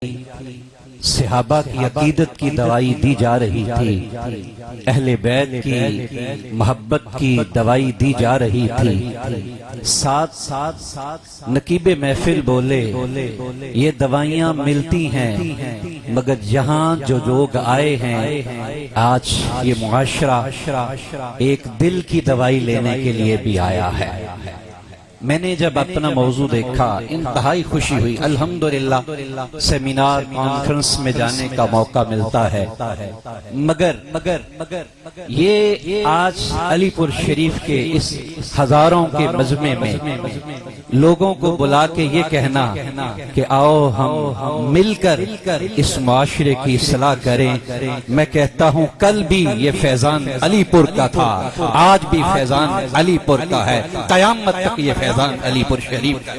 صحابہ کی عقیدت کی دوائی دی جا رہی تھی، اہل بیت کی محبت کی دوائی دی جا رہی تھی۔ ساتھ نقیب محفل بولے یہ دوائیاں ملتی ہیں، مگر جہاں جو لوگ آئے ہیں آج یہ معاشرہ ایک دل کی دوائی لینے کے لیے بھی آیا ہے۔ میں نے جب اپنا موضوع دیکھا انتہائی خوشی ہوئی۔ الحمدللہ سیمینار کانفرنس میں جانے کا موقع ملتا ہے، مگر یہ آج علی پور شریف کے اس ہزاروں کے مجمع میں لوگوں کو بلا کے یہ کہنا کہ آؤ ہم مل کر اس معاشرے کی اصلاح کریں، میں کہتا ہوں کل بھی یہ فیضان علی پور کا تھا، آج بھی فیضان علی پور کا ہے، قیامت تک یہ فیضان علی پور شریف کا ہے۔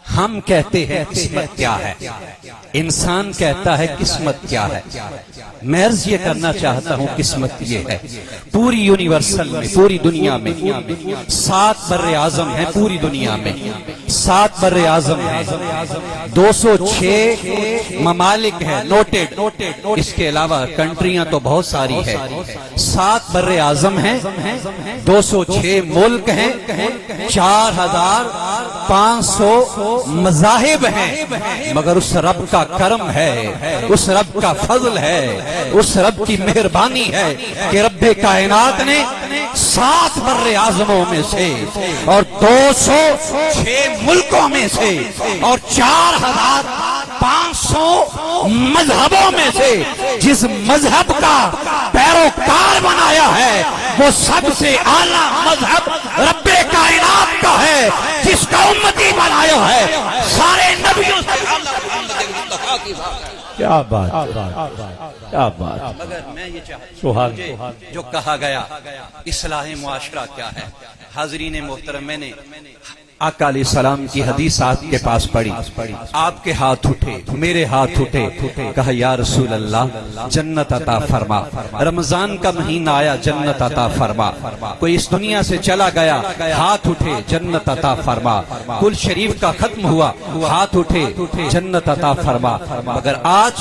ہم کہتے ہیں قسمت کیا ہے، انسان کہتا ہے قسمت کیا ہے۔ میں عرض یہ کرنا چاہتا ہوں قسمت یہ ہے، پوری یونیورسل میں، پوری دنیا میں 7 بر اعظم ہیں، پوری دنیا میں 7 بر اعظم ہیں، 206 ممالک ہیں نوٹڈ، اس کے علاوہ کنٹریاں تو بہت ساری ہے۔ 7 بر اعظم ہیں، 206 ملک ہیں، 4500 مذاہب ہیں، مگر اس رب کا کرم ہے، اس رب کا فضل ہے، اس رب کی مہربانی ہے کہ رب کائنات نے 7 بر اعظموں میں سے اور 206 ملکوں میں سے اور 4500 مذہبوں میں سے جس مذہب کا پیروکار بنایا ہے وہ سب سے اعلیٰ مذہب رب کائنات کا ہے، جس کا امتی بنایا ہے سارے نبیوں سے اعلیٰ محمد مصطفیٰ کی ذات ہے۔ کیا بات کیا بات۔ مگر میں یہ چاہتا ہوں جو کہا گیا اصلاح معاشرہ کیا ہے۔ حاضرین محترم، میں نے آقا علیہ السلام کی حدیث آپ کے پاس پڑھی، آپ کے ہاتھ اٹھے، میرے ہاتھ اٹھے، کہا یا رسول اللہ جنت عطا فرما، رمضان کا مہینہ آیا جنت عطا فرما، کوئی اس دنیا سے چلا گیا ہاتھ اٹھے جنت عطا فرما، کل شریف کا ختم ہوا ہاتھ اٹھے جنت عطا فرما۔ مگر آج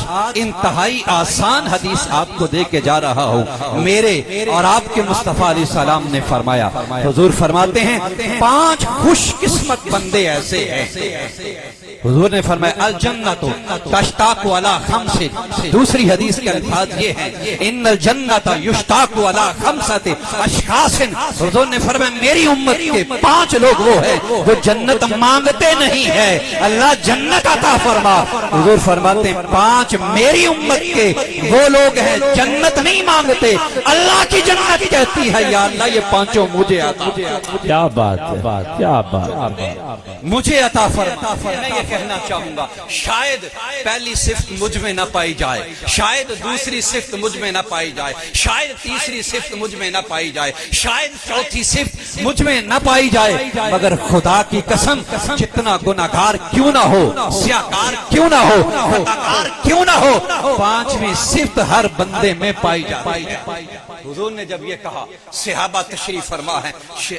انتہائی آسان حدیث آپ کو دے کے جا رہا ہوں، میرے اور آپ کے مصطفیٰ علیہ السلام نے فرمایا، حضور فرماتے ہیں 5 خوش قسمت بندے ایسے ہیں۔ حضور نے فرمایا الجنت تشتاق علی 5، دوسری حدیث کے الفاظ یہ ہیں ان الجنت یشتاق علی 5 اشخاص۔ حضور نے فرمایا میری امت کے 5 لوگ وہ ہیں جو جنت مانگتے نہیں ہیں، اللہ جنت عطا فرما۔ حضور فرماتے ہیں 5 میری امت کے وہ لوگ ہیں جنت نہیں مانگتے، اللہ کی جنت کہتی ہے یا اللہ یہ 5 مجھے عطا فرما۔ کیا بات ہے، کیا بات، مجھے عطا فرما۔ میں یہ کہنا چاہوں گا شاید پہلی صفت مجھ میں نہ پائی جائے، شاید دوسری صفت مجھ میں نہ پائی جائے، شاید تیسری صفت مجھ میں نہ پائی جائے، شاید چوتھی صفت مجھ میں نہ پائی جائے، مگر خدا کی قسم جتنا گناہگار کیوں نہ ہو، سیاہکار کیوں نہ ہو، خطاکار کیوں نہ ہو، 5ویں صفت ہر بندے میں پائی جائے۔ حضور نے جب یہ کہا صحابہ تشریف فرما ہے،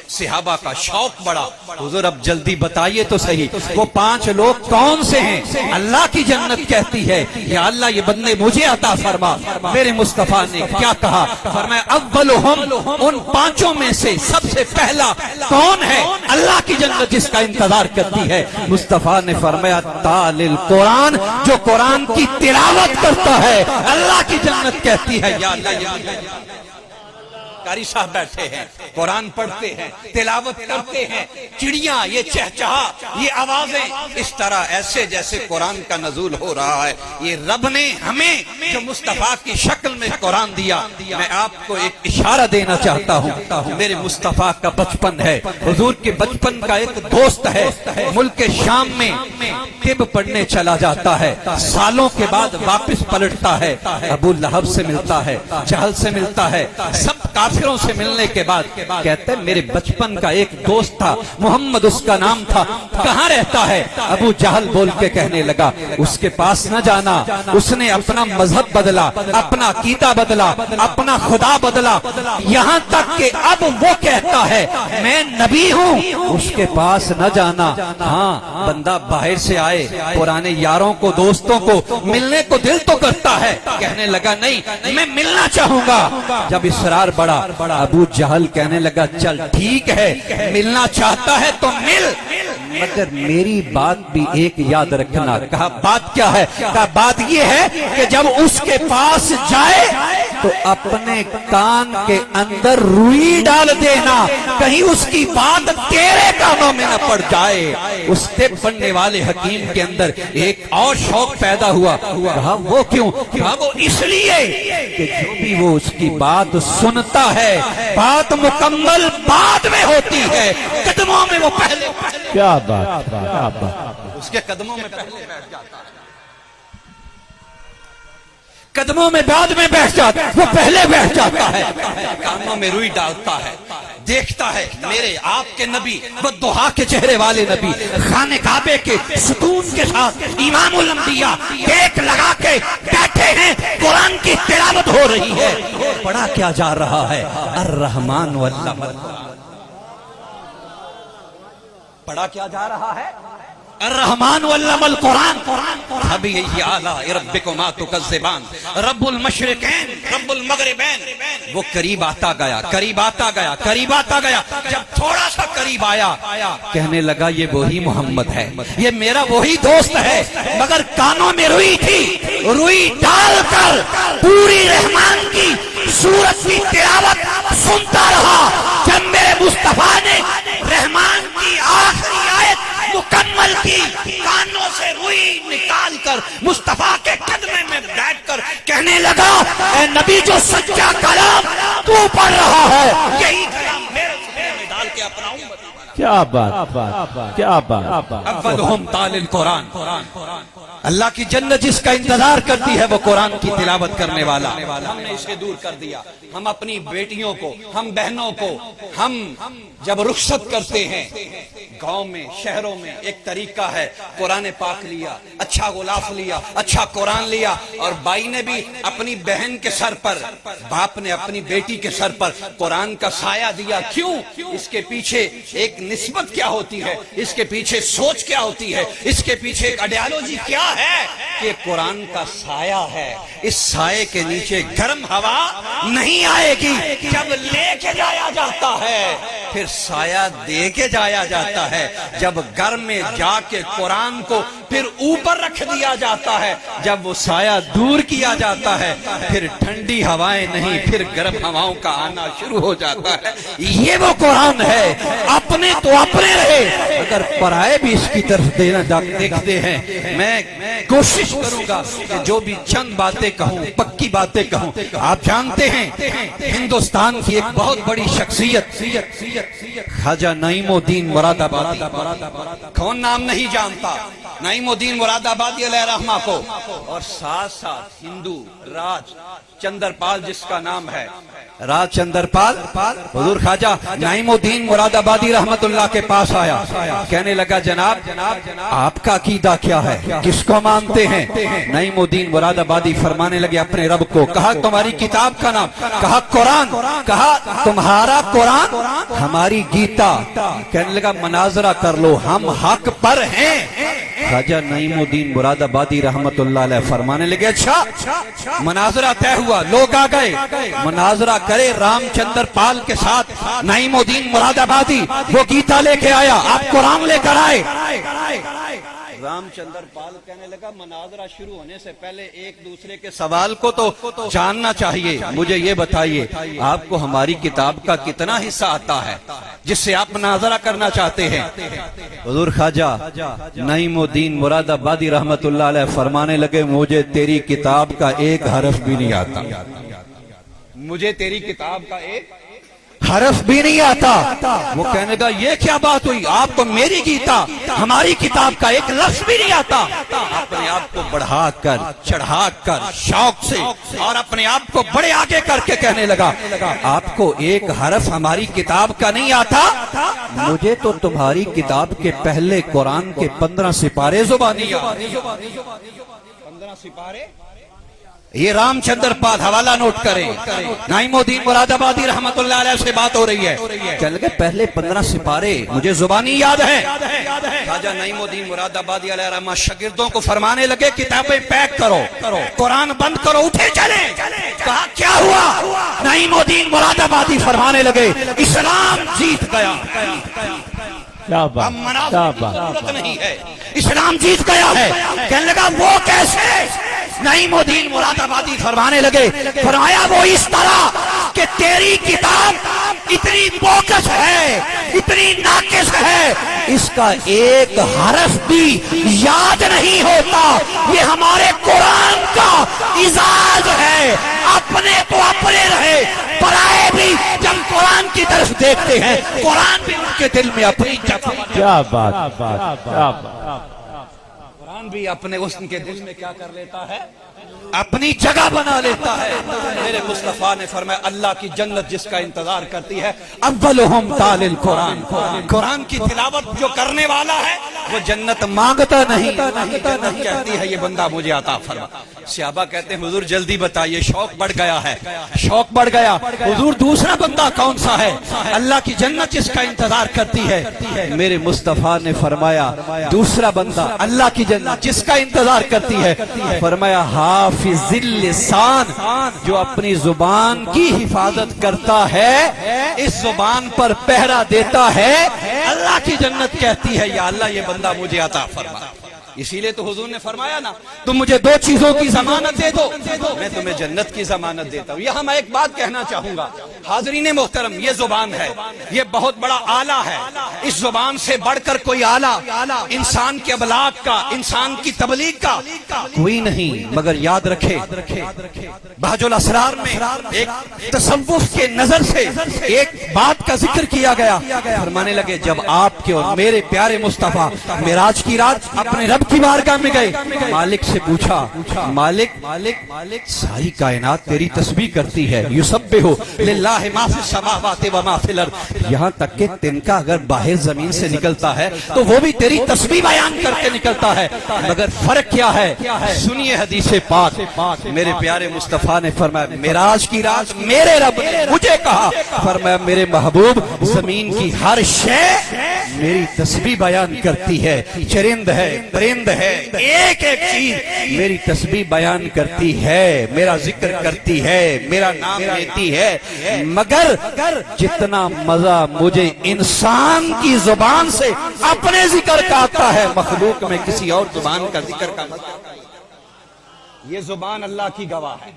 صحابہ کا شوق بڑا، حضور اب جلدی بتائیے تو صحیح وہ 5 لوگ کون سے ہیں؟ اللہ کی جنت کہتی ہے یا اللہ یہ بندے مجھے عطا فرما۔ میرے مصطفیٰ نے کیا کہا؟ فرمایا اولہم، ان 5 میں سے سب سے پہلا کون ہے؟ اللہ کی جنت جس کا انتظار کرتی ہے۔ مصطفیٰ نے فرمایا تالی القرآن، جو قرآن کی تلاوت کرتا ہے، اللہ کی جنت کہتی ہے یا اللہ یہ قاری صاحب بیٹھے ہیں، قرآن پڑھتے ہیں، تلاوت کرتے ہیں، چڑیاں یہ چہچہا، یہ آوازیں اس طرح ایسے جیسے قرآن کا نزول ہو رہا ہے۔ یہ رب نے ہمیں جو مصطفیٰ کی شکل میں قرآن دیا، میں آپ کو ایک اشارہ دینا چاہتا ہوں۔ میرے مصطفیٰ کا بچپن ہے، حضور کے بچپن کا ایک دوست ہے، ملک شام میں طب پڑھنے چلا جاتا ہے، سالوں کے بعد واپس پلٹتا ہے، ابو لہب سے ملتا ہے، جہل سے ملتا ہے، سب کافروں سے ملنے کے بعد کہتے ہیں میرے بچپن کا ایک دوست تھا محمد اس کا نام تھا, کہاں رہتا ہے؟ ابو جہل بول کے کہنے لگا اس کے پاس نہ جانا, اس نے اپنا مذہب بدلا, اپنا عقیدہ بدلا, اپنا خدا بدلا, یہاں تک کہ اب وہ کہتا ہے میں نبی ہوں, اس کے پاس نہ جانا. ہاں بندہ باہر سے آئے پرانے یاروں کو دوستوں کو ملنے کو دل تو کرتا ہے. کہنے لگا نہیں میں ملنا چاہوں گا. جب اصرار بڑا ابو جہل کہنے لگا چل ٹھیک ہے ملنا چاہتا ہے تو مل, مگر میری بات بھی ایک یاد رکھنا. کہا بات کیا ہے؟ کہا بات یہ ہے کہ جب اس کے پاس جائے تو اپنے کان کے اندر روئی ڈال دینا, کہیں اس کی بات تیرے کانوں میں نہ پڑ جائے. اس طب پڑھنے والے حکیم کے اندر ایک اور شوق پیدا ہوا. کہا وہ کیوں؟ کہا وہ اس لیے کہ جو بھی وہ اس کی بات سنتا ہے بات مکمل بعد میں ہوتی ہے, قدموں میں وہ پہلے کیا بات, کیا بات. اس کے قدموں میں پہلے بیٹھ جاتا ہے, قدموں میں بعد میں بیٹھ جاتا ہے, وہ پہلے بیٹھ جاتا ہے, کانوں میں روئی ڈالتا ہے, دیکھتا ہے میرے آپ کے نبی والضحیٰ کے چہرے والے نبی خانہ کعبے کے ستون کے ساتھ امام الانبیاء ٹیک لگا کے بیٹھے ہیں, قرآن کی تلاوت ہو رہی ہے. پڑھا کیا جا رہا ہے؟ الرحمن والعلم. پڑھا کیا جا رہا ہے؟ الرحمن والعلم القرآن. فبأي آلاء ربكما تكذبان, رب المشرقین رب المغربین. وہ قریب آتا گیا, قریب آتا گیا, قریب آتا گیا. جب تھوڑا سا قریب آیا کہنے لگا یہ وہی محمد ہے, یہ میرا وہی دوست ہے, مگر کانوں میں روئی تھی. روئی ڈال کر پوری رحمان کی سورت کی تلاوت سنتا رہا. جب میرے مصطفیٰ نے رحمان کی آخری آیت مکمل کی, کانوں سے روئی نکال کر مصطفیٰ کے قدمے میں بیٹھ کر کہنے لگا اے نبی جو سچا کلام تو پڑھ رہا ہے یہی کلام میرے سینے میں ڈال کے اپناؤں. کیا بات, کیا بات. اولہم تال القرآن. اللہ کی جنت جس کا انتظار کرتی ہے وہ قرآن کی تلاوت کرنے والا. ہم نے اسے دور کر دیا. ہم اپنی بیٹیوں کو, ہم بہنوں کو, ہم جب رخصت کرتے ہیں گاؤں میں شہروں میں ایک طریقہ ہے, قرآن پاک لیا, اچھا غلاف لیا, اچھا قرآن لیا, اور بائی نے بھی اپنی بہن کے سر پر, باپ نے اپنی بیٹی کے سر پر قرآن کا سایہ دیا. کیوں؟ اس کے پیچھے ایک نسبت کیا ہوتی ہے, اس کے پیچھے سوچ کیا ہوتی ہے, اس کے پیچھے ایک آئیڈیالوجی کیا ہے کہ قرآن کا سایہ ہے, اس سائے کے نیچے گرم ہوا نہیں آئے گی. جب لے کے جایا جاتا ہے پھر سایہ دے کے جایا جاتا ہے. جب گھر میں جا کے قرآن کو پھر اوپر رکھ دیا جاتا ہے, جب وہ سایہ دور کیا جاتا ہے پھر ٹھنڈی ہوائیں نہیں پھر گرم ہواؤں کا آنا شروع ہو جاتا ہے. یہ وہ قرآن ہے. اپنے تو اپنے رہے, اگر پرائے بھی اس کی طرف دیکھتے ہیں. میں کوشش کروں گا کہ جو بھی چند باتیں کہوں پکی باتیں کہوں. آپ جانتے ہیں ہندوستان کی ایک بہت بڑی شخصیت خواجہ نعیم الدین مراد آبادی, کون نام نہیں جانتا نعیم الدین مراد آبادی علیہ رحمہ کو, اور ساتھ ساتھ ہندو راج چندر پال جس کا نام ہے, راج چندر پال. حضور خواجہ نعیم الدین مراد آبادی رحمت اللہ کے پاس آیا, کہنے لگا جناب آپ کا عقیدہ کیا ہے, کس کو مانتے ہیں؟ نعیم الدین مراد آبادی فرمانے لگے اپنے رب کو. کہا تمہاری کتاب کا نام؟ کہا قرآن. کہا تمہارا قرآن ہماری گیتا. کہنے لگا مناظرہ کر لو, ہم حق پر ہیں. خواجہ نعیم الدین مراد آبادی رحمت اللہ علیہ فرمانے لگے اچھا مناظرہ طے ہوا, لوگ آ گئے, مناظرہ کرے رام چندر پال کے ساتھ. نعیم الدین مراد آبادی وہ گیتا لے کے آیا, آپ قرآن لے کر آئے. رام چندر پال کہنے لگا مناظرہ شروع ہونے سے پہلے ایک دوسرے کے سوال کو تو جاننا چاہیے. مجھے یہ بتائیے آپ کو ہماری کتاب کا کتنا حصہ آتا ہے جس سے آپ مناظرہ کرنا چاہتے ہیں؟ حضور خواجہ نعیم الدین مراد آبادی رحمت اللہ علیہ فرمانے لگے مجھے تیری کتاب کا ایک حرف بھی نہیں آتا, مجھے تیری کتاب کا ایک حرف بھی نہیں آتا۔ وہ کہنے گا یہ کیا بات ہوئی، آپ کو میری گیتا ہماری کتاب کا ایک لفظ بھی نہیں آتا۔ اپنے آپ کو بڑھا کر چڑھا کر شوق سے اور اپنے آپ کو بڑے آگے کر کے کہنے لگا آپ کو ایک حرف ہماری کتاب کا نہیں آتا، مجھے تو تمہاری کتاب کے پہلے قرآن کے 15 سپارے زبانی آتے ہیں۔ 15 سپارے، یہ رام چندر پال حوالہ نوٹ کریں، نعیم الدین مراد آبادی رحمت اللہ علیہ سے بات ہو رہی ہے۔ کہنے لگے پہلے 15 سپارے مجھے زبانی یاد ہیں۔ خواجہ نعیم الدین مراد آبادی علیہ رحمہ شاگردوں کو فرمانے لگے کتابیں پیک کرو، قرآن بند کرو، اٹھے چلیں۔ کہا کیا ہوا؟ نعیم الدین مراد آبادی فرمانے لگے اسلام جیت گیا، کیا بات، اب منافع کیا کی بات، ضرورت نہیں ہے، اسلام جیت گیا ہے۔ کہنے لگا وہ کیسے؟ نعیم الدین مراد آبادی فرمانے لگے، فرمایا وہ اس طرح کہ تیری کتاب اتنی بوکس ہے، اتنی ناقص ہے، اس کا ایک حرف بھی یاد نہیں ہوتا۔ یہ ہمارے قرآن کا اعزاز ہے۔ اپنے تو اپنے رہے، پرائے بھی جب قرآن کی طرف دیکھتے ہیں قرآن بھی ان کے دل میں اپنی جگہ، کیا بات، کیا بات، قرآن بھی اپنے حسن کے دل میں کیا کر لیتا ہے، اپنی جگہ بنا لیتا ہے۔ میرے مصطفیٰ نے فرمایا اللہ کی جنت جس کا انتظار کرتی ہے اولہم تال القرآن، قرآن کی تلاوت جو کرنے والا ہے وہ جنت مانگتا نہیں، جنت کہتی ہے یہ بندہ مجھے عطا فرما۔ صحابہ کہتے ہیں حضور جلدی بتائیے، شوق بڑھ گیا ہے، شوق بڑھ گیا۔ حضور دوسرا بندہ کون سا ہے اللہ کی جنت جس کا انتظار کرتی ہے؟ میرے مصطفیٰ نے فرمایا دوسرا بندہ اللہ کی جنت جس کا انتظار کرتی ہے، فرمایا حافظ اللسان، جو اپنی زبان کی حفاظت کرتا ہے، اس زبان پر پہرا دیتا ہے، اللہ کی جنت کہتی ہے یا اللہ یہ بندہ مجھے عطا فرما۔ اسی لیے تو حضور نے فرمایا نا تم مجھے 2 چیزوں کی ضمانت دے دو میں تمہیں جنت کی ضمانت دیتا ہوں۔ یہاں میں ایک بات کہنا چاہوں گا حاضرین محترم، یہ زبان ہے، یہ بہت بڑا آلہ ہے۔ اس زبان سے بڑھ کر کوئی آلہ انسان کے ابلاغ کا، انسان کی تبلیغ کا کوئی نہیں، مگر یاد رکھے بہج الاسرار میں ایک تصوف کے نظر سے ایک بات کا ذکر کیا گیا۔ فرمانے لگے جب آپ کے اور میرے پیارے مصطفیٰ معراج کی رات اپنے رب کی بارگاہ میں گئے، مالک سے پوچھا مالک ساری کائنات تیری تسبیح کرتی ہے، یسبح للہ ما فی السماوات و ما فی الارض، یہاں تک کہ تنکا اگر باہر زمین سے نکلتا ہے تو وہ بھی تیری تسبیح بیان کر کے نکلتا ہے، مگر فرق کیا ہے؟ سنیے حدیث پاک، میرے پیارے مصطفیٰ نے فرمایا معراج کی رات میرے رب نے مجھے کہا، فرمایا میرے محبوب زمین کی ہر شے میری تسبیح بیان کرتی ہے، چرند ہے، پرند ہے، ایک ایک چیز میری تسبیح بیان کرتی ہے، میرا ذکر کرتی ہے، میرا نام لیتی ہے، مگر جتنا مزہ مجھے انسان کی زبان سے اپنے ذکر کا آتا ہے مخلوق میں کسی اور زبان کا ذکر کا مزہ۔ یہ زبان اللہ کی گواہ ہے،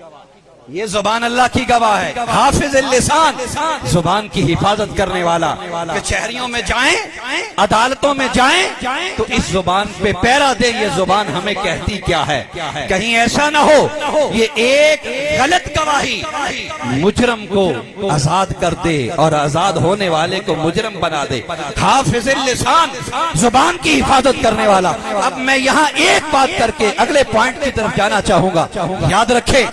یہ زبان اللہ کی گواہ ہے۔ حافظ اللسان، زبان کی حفاظت کرنے والا، کچہریوں میں جائیں، عدالتوں میں جائیں تو اس زبان پہ پیرا دے، یہ زبان ہمیں کہتی کیا ہے، کہیں ایسا نہ ہو یہ ایک غلط گواہی مجرم کو آزاد کر دے اور آزاد ہونے والے کو مجرم بنا دے۔ حافظ اللسان، زبان کی حفاظت کرنے والا۔ اب میں یہاں ایک بات کر کے اگلے پوائنٹ کی طرف جانا چاہوں گا۔ یاد رکھے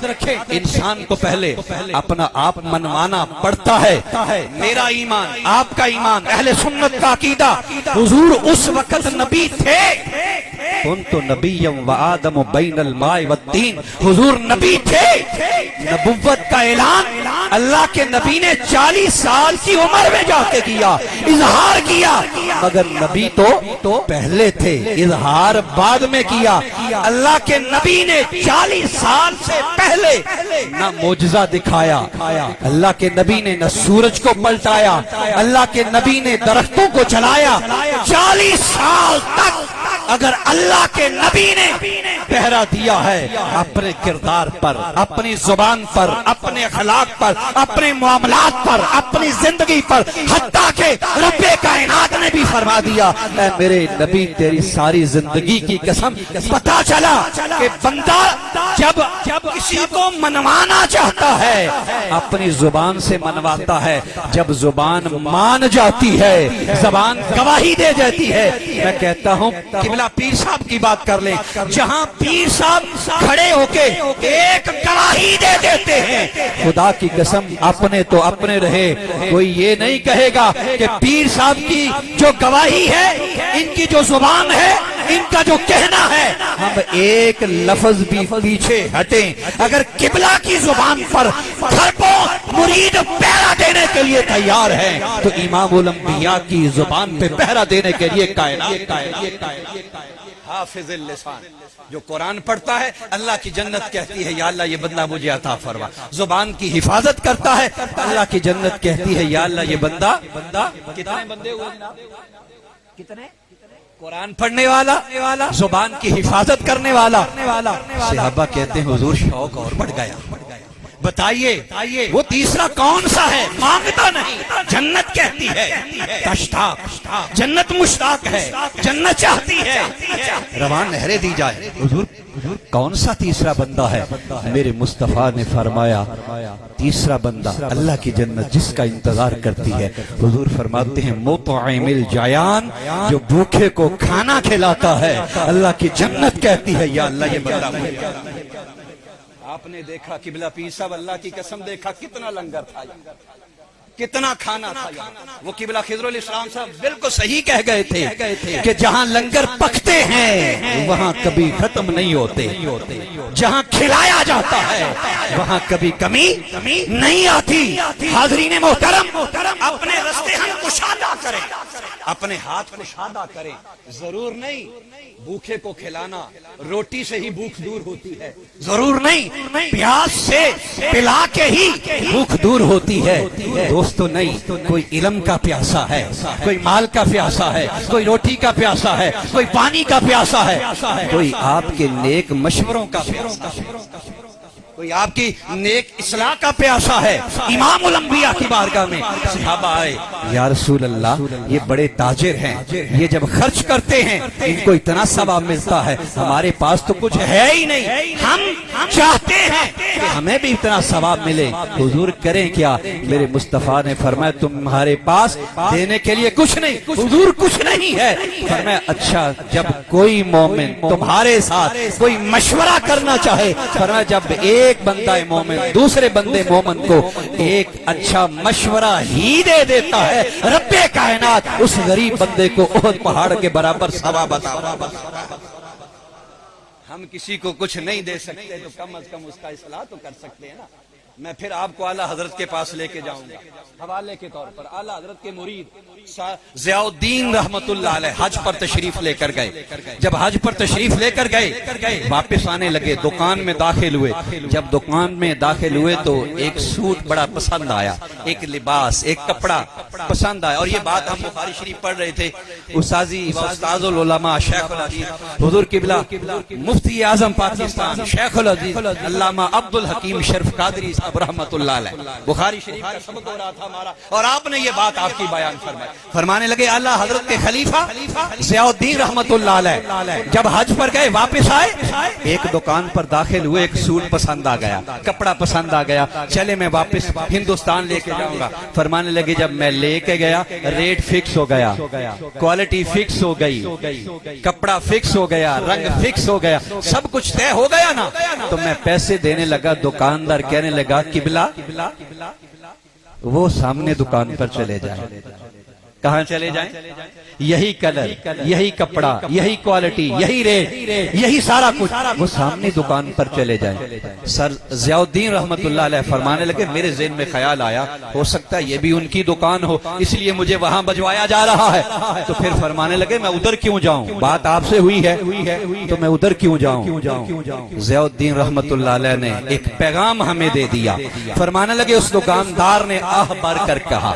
انسان کو پہلے اپنا آپ منوانا پڑتا ہے۔ میرا ایمان، آپ کا ایمان، اہل سنت کا عقیدہ، حضور اس وقت نبی تھے، کنت نبی و آدم بین الماء والطین، حضور نبی تھے۔ نبوت کا اعلان اللہ کے نبی نے 40 سال کی عمر میں جا کے کیا، اظہار کیا، مگر نبی تو پہلے تھے، اظہار بعد میں کیا۔ اللہ کے نبی نے 40 سال سے پہلے نہ معجزہ دکھایا، اللہ کے نبی نے نہ سورج کو پلٹایا، اللہ کے نبی نے درختوں کو چلایا، 40 سال تک اگر اللہ کے نبی نے پہرا دیا ہے اپنے کردار پر، اپنی زبان پر، اپنے اخلاق پر، اپنے معاملات پر، اپنی زندگی پر، حتیٰ کہ رب کائنات نے بھی فرما دیا اے میرے نبی تیری ساری زندگی کی قسم، پتا چلا کہ بندہ جب کسی کو منوانا چاہتا ہے اپنی زبان سے منواتا ہے، جب زبان مان جاتی ہے، زبان گواہی دے جاتی ہے۔ میں کہتا ہوں قبلہ پیر صاحب کی بات کر لیں، جہاں پیر صاحب کھڑے ہو کے ایک گواہی دے دیتے ہیں، خدا کی قسم اپنے تو اپنے رہے، کوئی یہ نہیں کہے گا کہ پیر صاحب کی جو گواہی ہے، ان کی جو زبان ہے، ان کا جو کہنا ہے، ہم ایک لفظ بھی پیچھے ہٹیں۔ اگر قبلہ کی زبان پر کھرپوں مرید پہرا دینے کے لیے تیار ہے تو امام الانبیاء کی زبان پہ پہرا دینے کے لیے کائنات حافظ اللسان جو قرآن پڑھتا ہے اللہ کی جنت کہتی ہے یا اللہ یہ بندہ مجھے عطا فرما، زبان کی حفاظت کرتا ہے اللہ کی جنت کہتی ہے یا اللہ یہ بندہ کتنے بندے ہوئے جناب؟ کتنے؟ قرآن پڑھنے والا، زبان کی حفاظت کرنے والا۔ صحابہ کہتے ہیں حضور شوق اور بڑھ گیا، بتائیے وہ تیسرا کون سا ہے؟ مانگتا نہیں، جنت کہتی ہے، تشتاق، جنت مشتاق ہے، جنت چاہتی ہے، روان نہریں دی جائے۔ حضور کون سا تیسرا بندہ ہے؟ میرے مصطفیٰ نے فرمایا تیسرا بندہ اللہ کی جنت جس کا انتظار کرتی ہے۔ حضور فرماتے ہیں مطعم الجیان، جو بھوکے کو کھانا کھلاتا ہے، اللہ کی جنت کہتی ہے یا اللہ یہ بندہ مجھے۔ آپ نے دیکھا قبلہ پیر صاحب اللہ کی قسم دیکھا کتنا لنگر تھا، کتنا کھانا تھا۔ وہ قبلہ خضر علیہ السلام صاحب بالکل صحیح کہہ گئے تھے کہ جہاں لنگر پکتے ہیں وہاں کبھی ختم نہیں ہوتے، جہاں کھلایا جاتا ہے وہاں کبھی کمی نہیں آتی۔ حاضرین محترم اپنے رستے ہم کشادہ کریں، اپنے ہاتھ کشادہ کریں، ضرور نہیں بھوکے کو کھلانا، روٹی سے ہی بھوک دور ہوتی ہے، ضرور نہیں پیاس سے پلا کے ہی بھوک دور ہوتی ہے۔ دوستو نہیں، کوئی علم کا پیاسا ہے، کوئی مال کا پیاسا ہے، کوئی روٹی کا پیاسا ہے، کوئی پانی کا پیاسا ہے، کوئی آپ کے نیک مشوروں کا پیاسا ہے، کوئی آپ کی نیک اصلاح کا پیاسا ہے۔ امام الانبیاء کی بارگاہ میں صحابہ آئے، یا رسول اللہ یہ بڑے تاجر ہیں، یہ جب خرچ کرتے ہیں ان کو اتنا ثواب ملتا ہے، ہمارے پاس تو کچھ ہے ہی نہیں، ہم چاہتے ہیں کہ ہمیں بھی اتنا ثواب ملے۔ حضور کریں کیا؟ میرے مصطفیٰ نے فرمایا تمہارے پاس دینے کے لیے کچھ نہیں، حضور کچھ نہیں ہے۔ فرمایا اچھا جب کوئی مومن تمہارے ساتھ کوئی مشورہ کرنا چاہے، فرمایا جب ایک بندہ مومن دوسرے بندے مومن کو ایک اچھا مشورہ ہی دے دیتا ہے، رب کائنات اس غریب بندے کو احد پہاڑ کے برابر ثواب عطا فرماتا ہے۔ ہم کسی کو کچھ نہیں دے سکتے تو کم از کم اس کا اصلاح تو کر سکتے ہیں نا۔ میں پھر آپ کو اعلیٰ حضرت کے پاس لے کے جاؤں گا حوالے کے طور پر۔ اعلیٰ حضرت کے مرید ضیاء الدین رحمت اللہ علیہ حج پر تشریف لے کر گئے، جب حج پر تشریف لے کر گئے واپس آنے لگے، دکان میں داخل ہوئے، جب دکان میں داخل ہوئے تو ایک سوٹ بڑا پسند آیا، ایک لباس ایک کپڑا پسند آیا، اور یہ بات ہم بخاری شریف پڑھ رہے تھے، استاذی و استاذ العلماء شیخ الحدیث حضور قبلہ مفتی اعظم پاکستان شیخ الحدیث علامہ عبدالحکیم شرف قادری صاحب رحمت اللہ علیہ، بخاری شریف کا سبق ہو رہا تھا ہمارا، اور آپ نے یہ بات آپ کی بیان فرمائی۔ فرمانے لگے اعلیٰ حضرت کے خلیفہ ضیاء الدین رحمت اللہ علیہ جب حج پر گئے واپس آئے، ایک دکان پر داخل ہوئے، ایک سوٹ پسند آ گیا، کپڑا پسند آ گیا، چلے میں واپس ہندوستان لے کے جاؤں گا۔ فرمانے لگے جب میں لے کے گیا ریٹ فکس ہو گیا، کوالٹی فکس ہو گئی، کپڑا فکس ہو گیا، رنگ فکس ہو گیا، سب کچھ طے ہو گیا نا، تو میں پیسے دینے لگا، دکاندار کہنے لگا قبلہ وہ سامنے دکان پر چلے جائیں۔ کہاں چلے جائیں؟ یہی کلر، یہی کپڑا، یہی کوالٹی، یہی ریٹ، یہی سارا کچھ، وہ سامنے دکان پر چلے جائیں۔ سر ضیاء الدین رحمت اللہ علیہ فرمانے لگے میرے ذہن میں خیال آیا ہو سکتا ہے یہ بھی ان کی دکان ہو، اس لیے مجھے وہاں بھجوایا جا رہا ہے، تو پھر فرمانے لگے میں ادھر کیوں جاؤں، بات آپ سے ہوئی ہے تو میں ادھر کیوں جاؤں۔ ضیاء الدین رحمت اللہ علیہ نے ایک پیغام ہمیں دے دیا، فرمانے لگے اس دکاندار نے آہ بھر کر کہا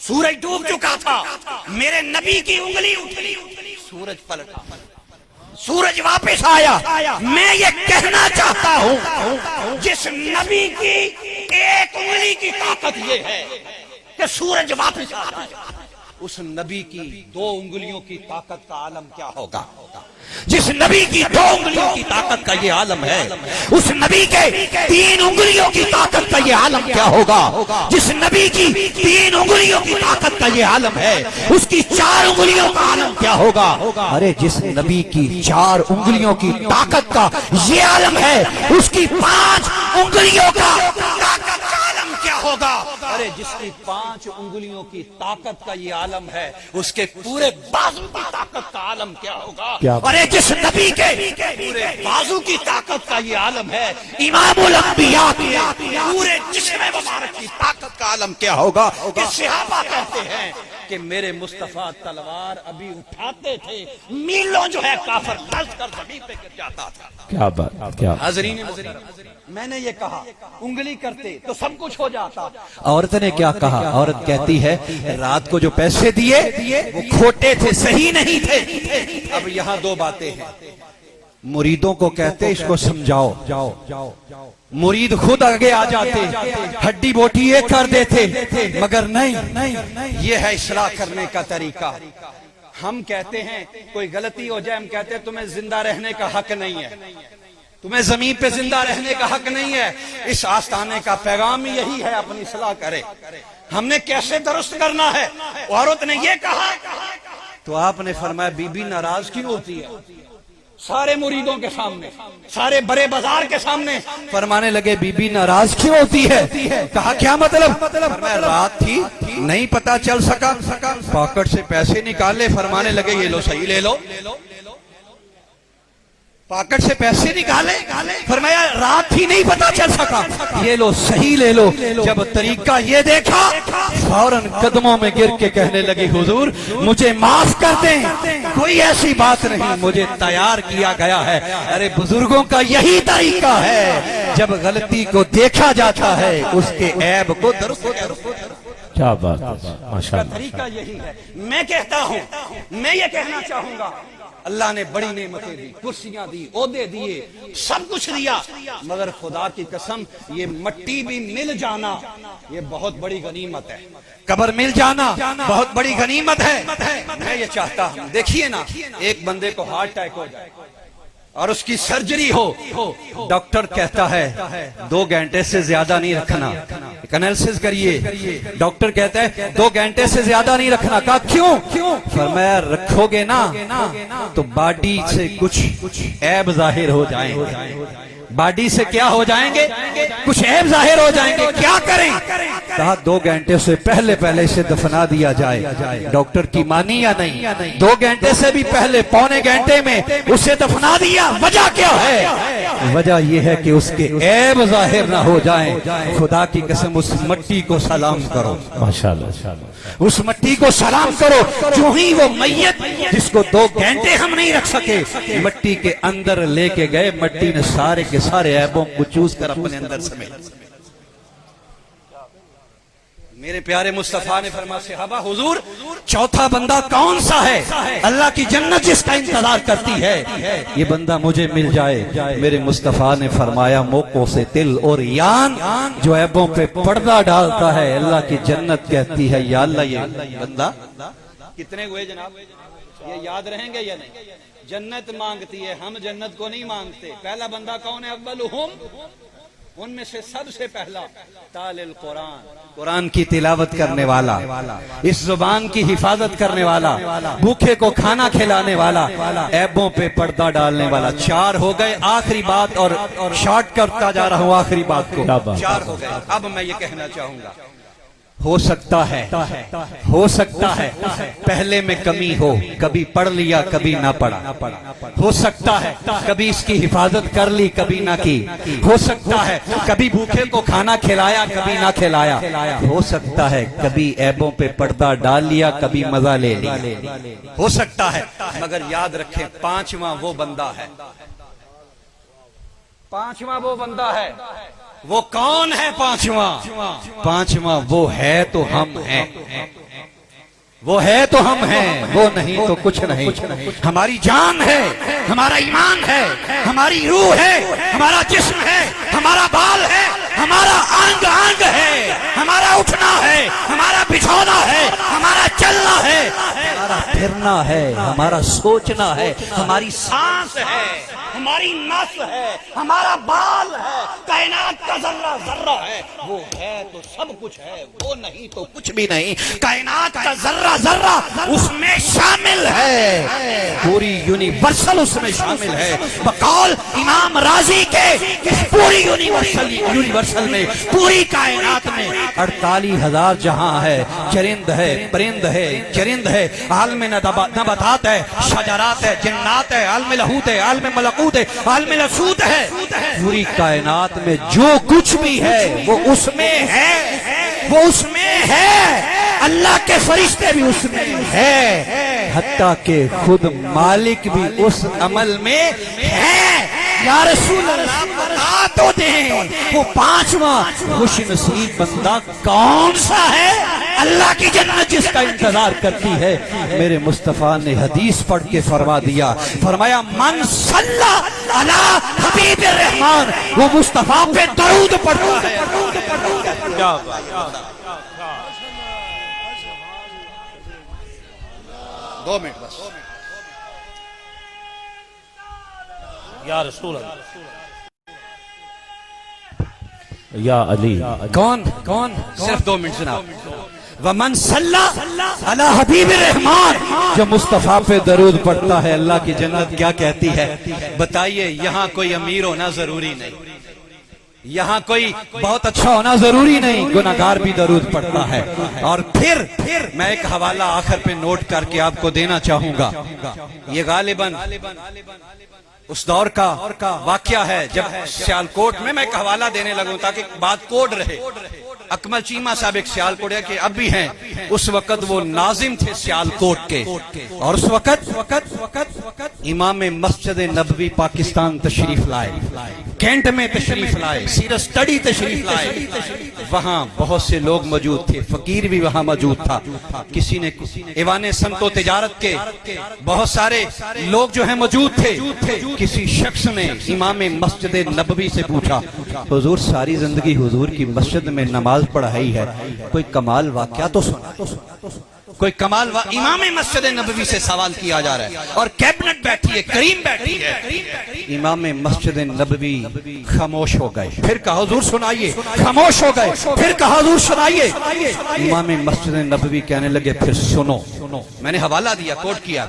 سورج ڈوب چکا تھا، میرے نبی کی انگلی اٹھی، سورج پلٹا، سورج واپس آیا۔ میں یہ کہنا چاہتا ہوں جس نبی کی ایک انگلی کی طاقت یہ ہے کہ سورج واپس آ جائے، اس نبی کی 2 انگلیوں کی طاقت کا عالم کیا ہوگا؟ جس نبی کی 2 انگلیوں کی طاقت کا یہ عالم ہے، اس نبی کے 3 انگلیوں کی طاقت کا یہ عالم کیا ہوگا؟ جس نبی کی 3 انگلیوں کی طاقت کا یہ عالم ہے، اس کی 4 انگلیوں کا عالم کیا ہوگا؟ ارے جس نبی کی 4 انگلیوں کی طاقت کا یہ عالم ہے، اس کی 5 انگلیوں کا طاقت کا عالم کیا ہوگا؟ ارے جس کی 5 انگلیوں کی طاقت کا یہ عالم ہے، اس کے پورے بازو کی طاقت کا عالم کیا ہوگا؟ ارے جس نبی کے پورے بازو کی طاقت کا یہ عالم ہے، امام الانبیاء کے پورے جسم مبارک کی طاقت کا عالم کیا ہوگا؟ کہ صحابہ کہتے ہیں کہ میرے مصطفیٰ تلوار ابھی اٹھاتے تھے، میلوں جو ہے کافر پلٹ کر زمین پہ گر جاتا تھا۔ کیا بات، کیا حاضرین میں نے یہ کہا انگلی کرتے تو سب کچھ ہو جاتا۔ عورت نے کیا کہا؟ عورت کہتی ہے رات کو جو پیسے دیے وہ کھوٹے تھے، صحیح نہیں تھے۔ اب یہاں 2 باتیں ہیں، مریدوں کو کہتے اس کو سمجھاؤ، مرید خود آگے آ جاتے، ہڈی بوٹی ایک کر دیتے، مگر نہیں، یہ ہے اصلاح کرنے کا طریقہ۔ ہم کہتے ہیں کوئی غلطی ہو جائے، ہم کہتے ہیں تمہیں زندہ رہنے کا حق نہیں ہے، تمہیں زمین پہ زندہ رہنے کا حق نہیں ہے۔ اس آستانے کا پیغام یہی ہے، اپنی اصلاح کرے۔ ہم نے کیسے درست کرنا ہے؟ عورت نے یہ کہا تو آپ نے فرمایا بی بی ناراض کیوں ہوتی ہے؟ سارے مریدوں کے سامنے، سارے بڑے بازار کے سامنے فرمانے لگے بی بی ناراض کیوں ہوتی ہے؟ کہا کیا مطلب؟ فرمایا رات تھی نہیں پتا چل سکا، پاکٹ سے پیسے نکالے، فرمانے لگے یہ لو صحیح لے لو، پاکٹ سے پیسے نکالے، فرمایا رات ہی نہیں پتا چل سکا، یہ لو صحیح لے لو۔ جب طریقہ یہ دیکھا فوراً قدموں میں گر کے کہنے لگی حضور مجھے معاف کر دیں، کوئی ایسی بات نہیں، مجھے تیار کیا گیا ہے۔ ارے بزرگوں کا یہی طریقہ ہے، جب غلطی کو دیکھا جاتا ہے اس کے عیب کو درست کرو۔ کیا بات، ماشاءاللہ۔ طریقہ یہی ہے۔ میں کہتا ہوں، میں یہ کہنا چاہوں گا اللہ نے بڑی نعمتیں دی، کرسیاں دی، عہدے دیے، سب کچھ دیا، مگر خدا کی قسم یہ مٹی بھی مل جانا یہ بہت بڑی غنیمت ہے، قبر مل جانا بہت بڑی غنیمت ہے۔ میں یہ چاہتا ہوں، دیکھیے نا ایک بندے کو ہارٹ اٹیک ہو جائے اور اس کی سرجری ہو، ڈاکٹر کہتا ہے 2 گھنٹے سے زیادہ نہیں رکھنا، ایک انالیسس کریے، ڈاکٹر کہتا ہے 2 گھنٹے سے زیادہ نہیں رکھنا۔ کہا کیوں؟ فرمایا رکھو گے نا تو باڈی سے کچھ عیب ظاہر ہو جائیں گے، باڈی سے کیا ہو جائیں گے؟ کچھ عیب ظاہر ہو جائیں گے، کیا کریں؟ کہا 2 گھنٹے سے پہلے اسے دفنا دیا جائے۔ ڈاکٹر کی مانی یا نہیں؟ 2 گھنٹے سے بھی پہلے، پونے گھنٹے میں اسے دفنا دیا۔ وجہ کیا ہے؟ وجہ یہ ہے کہ اس کے عیب ظاہر نہ ہو جائیں۔ خدا کی قسم اس مٹی کو سلام کرو، ماشاءاللہ، اس مٹی کو سلام کرو۔ جو ہی وہ میت جس کو 2 گھنٹے ہم نہیں رکھ سکے مٹی کے اندر لے کے گئے، مٹی نے سارے کے سارے عیبوں کو چوز کر اپنے اندر سمیٹ۔ میرے پیارے مصطفیٰ نے فرمایا صحابہ حضور چوتھا بندہ کون سا ہے اللہ کی جنت جس کا انتظار کرتی ہے؟ یہ بندہ مجھے مل جائے۔ میرے مصطفیٰ نے فرمایا موقعوں سے تل اور یان جو عیبوں پہ پردہ ڈالتا ہے، اللہ کی جنت کہتی ہے یا اللہ یہ بندہ۔ کتنے ہوئے جناب؟ یہ یاد رہیں گے یا نہیں؟ جنت مانگتی ہے، ہم جنت کو نہیں مانگتے۔ پہلا بندہ کون ہے؟ اولہم، ان میں سے سب سے پہلا تال القرآن، قرآن کی تلاوت کرنے والا، اس زبان کی حفاظت کرنے والا، بھوکے کو کھانا کھلانے والا، عیبوں پہ پردہ ڈالنے والا۔ 4 ہو گئے۔ آخری بات، اور شارٹ کرتا جا رہا ہوں آخری بات کو، 4 ہو گئے۔ اب میں یہ کہنا چاہوں گا ہو سکتا ہے پہلے میں کمی ہو، کبھی پڑھ لیا کبھی نہ پڑھا، ہو سکتا ہے کبھی اس کی حفاظت کر لی کبھی نہ کی، ہو سکتا ہے کبھی بھوکے کو کھانا کھلایا کبھی نہ کھلایا، ہو سکتا ہے کبھی عیبوں پہ پردہ ڈال لیا کبھی مزہ لے لیا، ہو سکتا ہے، مگر یاد رکھیں 5واں وہ بندہ ہے، 5واں وہ بندہ ہے وہ کون ہے پانچواں؟ پانچواں وہ ہے تو ہم ہیں، وہ ہے تو ہم ہیں، وہ نہیں تو کچھ نہیں۔ ہماری جان ہے، ہمارا ایمان ہے، ہماری روح ہے، ہمارا جسم ہے، ہمارا بال ہے، ہمارا انگ انگ ہے، ہمارا اٹھنا ہے، ہمارا بچھونا ہے، ہمارا چلنا ہے، ہمارا پھرنا ہے، ہمارا سوچنا ہے، ہماری سانس ہے، ہماری نس ہے، ہمارا بال ہے، کائنات کا ذرہ ذرہ ہے۔ وہ ہے تو سب کچھ ہے، وہ نہیں تو کچھ بھی نہیں۔ کائنات کا ذرہ ذرہ اس میں شامل ہے، پوری یونیورسل اس میں شامل ہے۔ بقول امام رازی کے اس پوری یونیورسل میں، پوری کائنات میں 48,000 جہاں ہے، چرند ہے، پرند ہے، چرند ہے، عالم نباتات ہے، شجرات ہے، جنات ہے، عالم لاہوت ہے، عالم ملکوت ہے، عالم لسوت ہے۔ پوری کائنات میں جو کچھ بھی ہے وہ اس میں ہے، وہ اس میں ہے۔ اللہ کے فرشتے بھی اس میں ہے، حتیٰ کہ خود مالک بھی اس عمل میں ہے۔ یا رسول اللہ بتا تو دیں وہ پانچواں خوش نصیب بندہ کون سا ہے؟ اللہ کی جنت جس کا انتظار کرتی ہے۔ میرے مصطفیٰ نے حدیث پڑھ کے فرما دیا، فرمایا من صلی علی حبیب الرحمن، وہ مصطفیٰ پہ درود پڑھتا ہے۔ کیا بات، 2 منٹ بس۔ یا رسول اللہ، یا علی، کون صرف 2 منٹ جناب۔ ومن صلی علی حبیب الرحمن، جو مصطفیٰ پہ درود پڑھتا ہے اللہ کی جنت کیا کہتی ہے؟ بتائیے، یہاں کوئی امیر ہونا ضروری نہیں، یہاں کوئی بہت اچھا ہونا ضروری نہیں، گناہگار بھی درود پڑھتا ہے۔ اور پھر میں ایک حوالہ آخر پہ نوٹ کر کے آپ کو دینا چاہوں گا، یہ غالباً اس دور کا واقعہ ہے جب سیالکوٹ میں ایک حوالہ دینے لگوں تاکہ بات کوڈ رہے۔ اکمل چیمہ صاحب ایک سیالکوٹ ہے کہ اب بھی ہیں، اس وقت وہ ناظم تھے سیالکوٹ کے، اور اس وقت امام مسجد نبوی پاکستان تشریف لائے، کینٹ میں تشریف لائے، سیرت سٹڈی تشریف لائے۔ وہاں بہت سے لوگ موجود تھے، فقیر بھی وہاں موجود تھا، کسی نے ایوان سمت و تجارت کے بہت سارے لوگ جو ہیں موجود تھے۔ کسی شخص نے امام مسجد نبوی سے پوچھا، حضور ساری زندگی حضور کی مسجد میں نماز پڑھائی ہے، کوئی کمال واقعہ تو سنا، کوئی کمال امام مسجد نبوی سے سوال کیا جا رہا ہے، اور کیبنٹ بیٹھی ہے، کریم بیٹھی ہے۔ امام مسجد نبوی خاموش ہو گئے، پھر کہا حضور سنائیے، خاموش ہو گئے، پھر کہا حضور سنائیے۔ امام مسجد نبوی کہنے لگے پھر سنو، میں نے حوالہ دیا، کوٹ کیا،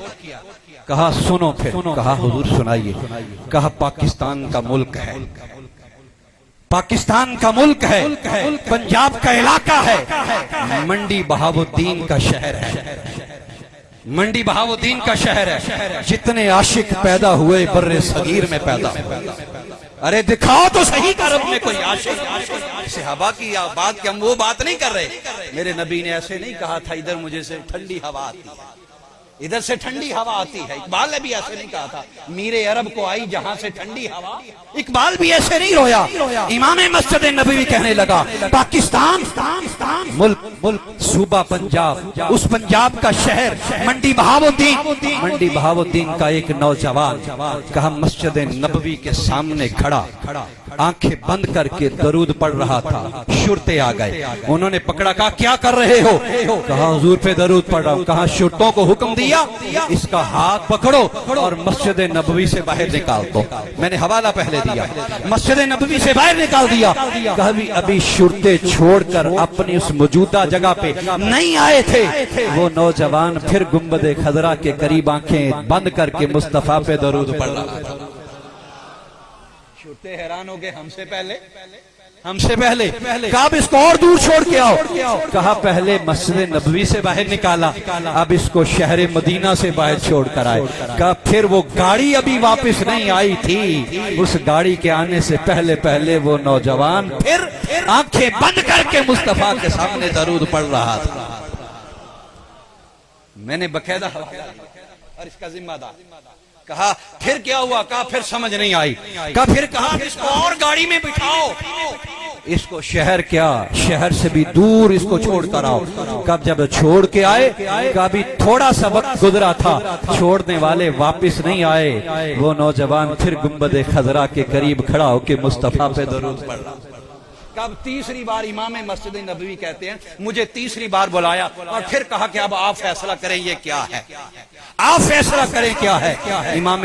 کہا سنو، پھر کہا حضور سنائیے، کہا پاکستان کا ملک ہے، پاکستان کا ملک ہے، پنجاب کا علاقہ ہے، منڈی بہاؤالدین کا شہر ہے، منڈی بہاؤالدین کا شہر ہے، جتنے عاشق پیدا ہوئے بر صغیر میں پیدا ہوئے۔ ارے دکھاؤ تو صحیح کہ عرب میں کوئی عاشق۔ صحابہ کی بات کہ ہم وہ بات نہیں کر رہے، میرے نبی نے ایسے نہیں کہا تھا ادھر مجھے سے ٹھنڈی ہوا آتی ہے، ادھر سے ٹھنڈی ہوا آتی ہے۔ اقبال نے بھی ایسے نہیں کہا تھا میرے عرب کو آئی جہاں سے ٹھنڈی ہوا، اقبال بھی ایسے نہیں رویا۔ امام مسجد نبوی کہنے لگا پاکستان ملک، صوبہ پنجاب، اس پنجاب کا شہر منڈی بہاؤالدین، منڈی بہاؤالدین کا ایک نوجوان کہا مسجد نبوی کے سامنے کھڑا آنکھیں بند کر کے درود پڑھ رہا تھا، شرطے آ گئے، انہوں نے پکڑا، کہا کیا کر رہے ہو؟ کہا حضور پہ درود پڑھ رہا ہوں۔ کہا شرطوں کو حکم دیا اس کا ہاتھ پکڑو اور مسجد نبوی سے باہر نکال دو۔ میں نے حوالہ پہلے دیا، مسجد نبوی سے باہر نکال دیا۔ کہا ابھی شرطے چھوڑ کر اپنی اس موجودہ جگہ پہ نہیں آئے تھے، وہ نوجوان پھر گنبد خضرا کے قریب آنکھیں بند کر کے مصطفیٰ پہ درود پڑھ رہا تھا۔ شرطے حیران ہو گئے، ہم سے پہلے کہا اب اس کو اور دور چھوڑ کے آؤ۔ کہا پہلے مسجد نبوی سے باہر نکالا، اب اس کو شہر مدینہ سے باہر چھوڑ کر آئے۔ کہا پھر وہ گاڑی ابھی واپس نہیں آئی تھی، اس گاڑی کے آنے سے پہلے وہ نوجوان پھر آنکھیں بند کر کے مصطفیٰ کے سامنے درود پڑھ رہا تھا۔ میں نے باقاعدہ اور اس کا ذمہ دار کہا پھر کیا ہوا؟ کہا پھر سمجھ نہیں آئی۔ کہا پھر کہا اس کو اور گاڑی میں بٹھاؤ، اس کو شہر کیا شہر سے بھی دور اس کو چھوڑ کر آؤ. کب جب چھوڑ کے آئے کبھی تھوڑا سا وقت گزرا تھا, چھوڑنے والے واپس نہیں آئے. وہ نوجوان پھر گنبد خضرا کے قریب کھڑا ہو کے مصطفیٰ پہ درود پڑھ رہا. کب تیسری بار امام مسجد نبوی کہتے ہیں مجھے تیسری بار بلایا اور پھر کہا کہ اب آپ فیصلہ کریں یہ کیا ہے, آپ فیصلہ کریں کیا ہے. امام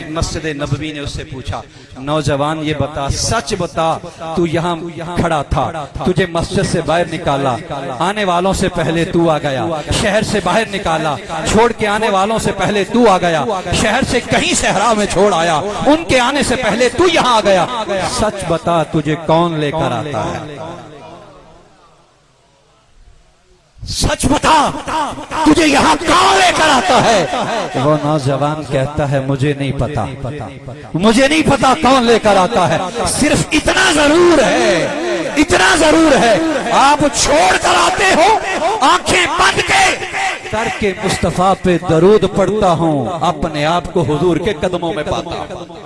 مسجد نبوی نے اس سے پوچھا نوجوان یہ بتا, سچ بتا, تو یہاں کھڑا تھا, تجھے مسجد سے باہر نکالا, آنے والوں سے پہلے تو آ گیا, شہر سے باہر نکالا, چھوڑ کے آنے والوں سے پہلے تو آ گیا, شہر سے کہیں صحرا میں چھوڑ آیا, ان کے آنے سے پہلے تو یہاں آ گیا. سچ بتا تجھے کون لے کر آتا ہے, سچ بتا تجھے یہاں کون لے کر آتا ہے. وہ نوجوان کہتا ہے مجھے نہیں پتا, مجھے نہیں پتا کون لے کر آتا ہے, صرف اتنا ضرور ہے, اتنا ضرور ہے آپ چھوڑ کر آتے ہو, آنکھیں بند کر کے مصطفیٰ پہ درود پڑھتا ہوں, اپنے آپ کو حضور کے قدموں میں پاتا ہوں.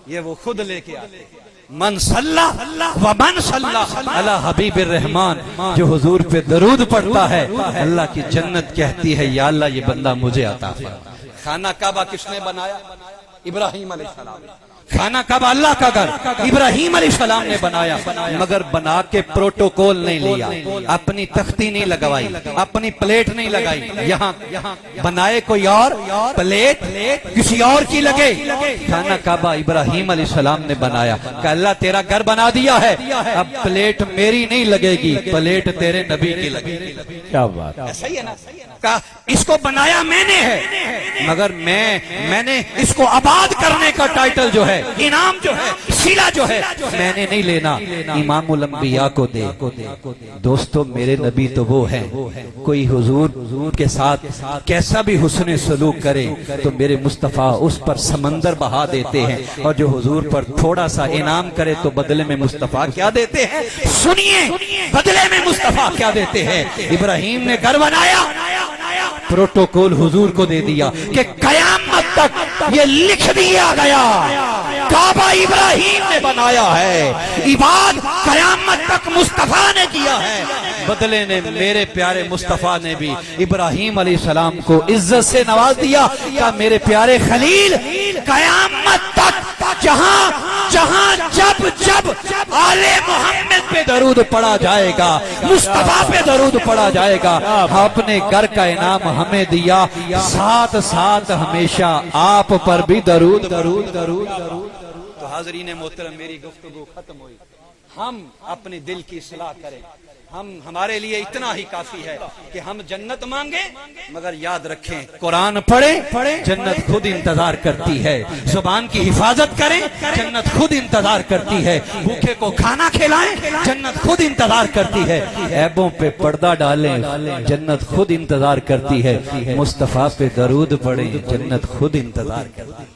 یہ وہ خود لے کے آتے من صلی ومن صلی علی حبیب الرحمن, جو حضور پہ درود پڑھتا ہے اللہ کی جنت کہتی ہے یا اللہ یہ بندہ مجھے عطا فرما. خانہ کعبہ کس نے بنایا؟ ابراہیم علیہ السلام. خانہ کعبہ اللہ کا گھر ابراہیم علیہ السلام نے بنایا, مگر بنا کے پروٹوکول نہیں لیا, اپنی تختی نہیں لگوائی, اپنی پلیٹ نہیں لگائی. یہاں بنائے کوئی اور, پلیٹ کسی اور کی لگے. خانہ کعبہ ابراہیم علیہ السلام نے بنایا کہ اللہ تیرا گھر بنا دیا ہے, اب پلیٹ میری نہیں لگے گی, پلیٹ تیرے نبی کی لگے گی. کیا بات, صحیح ہے نا؟ کہا اس کو بنایا میں نے ہے, مگر میں نے اس کو آباد کرنے کا ٹائٹل جو ہے, انعام جو ہے, سلا جو ہے, میں نے نہیں لینا, امام الانبیاء کو دے. دوستو میرے نبی تو وہ ہیں, کوئی حضور کے ساتھ کیسا بھی حسن سلوک کرے تو میرے مصطفیٰ اس پر سمندر بہا دیتے ہیں, اور جو حضور پر تھوڑا سا انعام کرے تو بدلے میں مصطفیٰ کیا دیتے ہیں, سنیے بدلے میں مصطفیٰ کیا دیتے ہیں. ابراہیم نے گھر بنایا, پروٹوکول حضور کو دے دیا کہ قیامت تک یہ لکھ دیا گیا کعبہ ابراہیم نے بنایا ہے, عباد قیامت تک مصطفیٰ نے کیا ہے. بدلے نے میرے پیارے مصطفیٰ نے بھی ابراہیم علیہ السلام کو عزت سے نواز دیا کہ میرے پیارے خلیل قیامت تک جہاں جہاں جب جب آل محمد پہ درود پڑا جائے گا, مصطفیٰ پہ درود پڑا جائے گا, اپنے گھر کا انعام ہمیں دیا, ساتھ ساتھ ہمیشہ آپ پر بھی درود درود درود درود. تو حاضرین محترم میری گفتگو ختم ہوئی. ہم اپنے دل کی اصلاح کریں, ہمارے لیے اتنا ہی کافی ہے کہ ہم جنت مانگیں, مگر یاد رکھیں قرآن پڑھیں, جنت خود انتظار کرتی ہے. زبان کی حفاظت کریں, جنت خود انتظار کرتی ہے. بھوکے کو کھانا کھلائیں, جنت خود انتظار کرتی ہے. عیبوں پہ پردہ ڈالیں, جنت خود انتظار کرتی ہے. مصطفیٰ پہ درود پڑھیں, جنت خود انتظار کرتی ہے.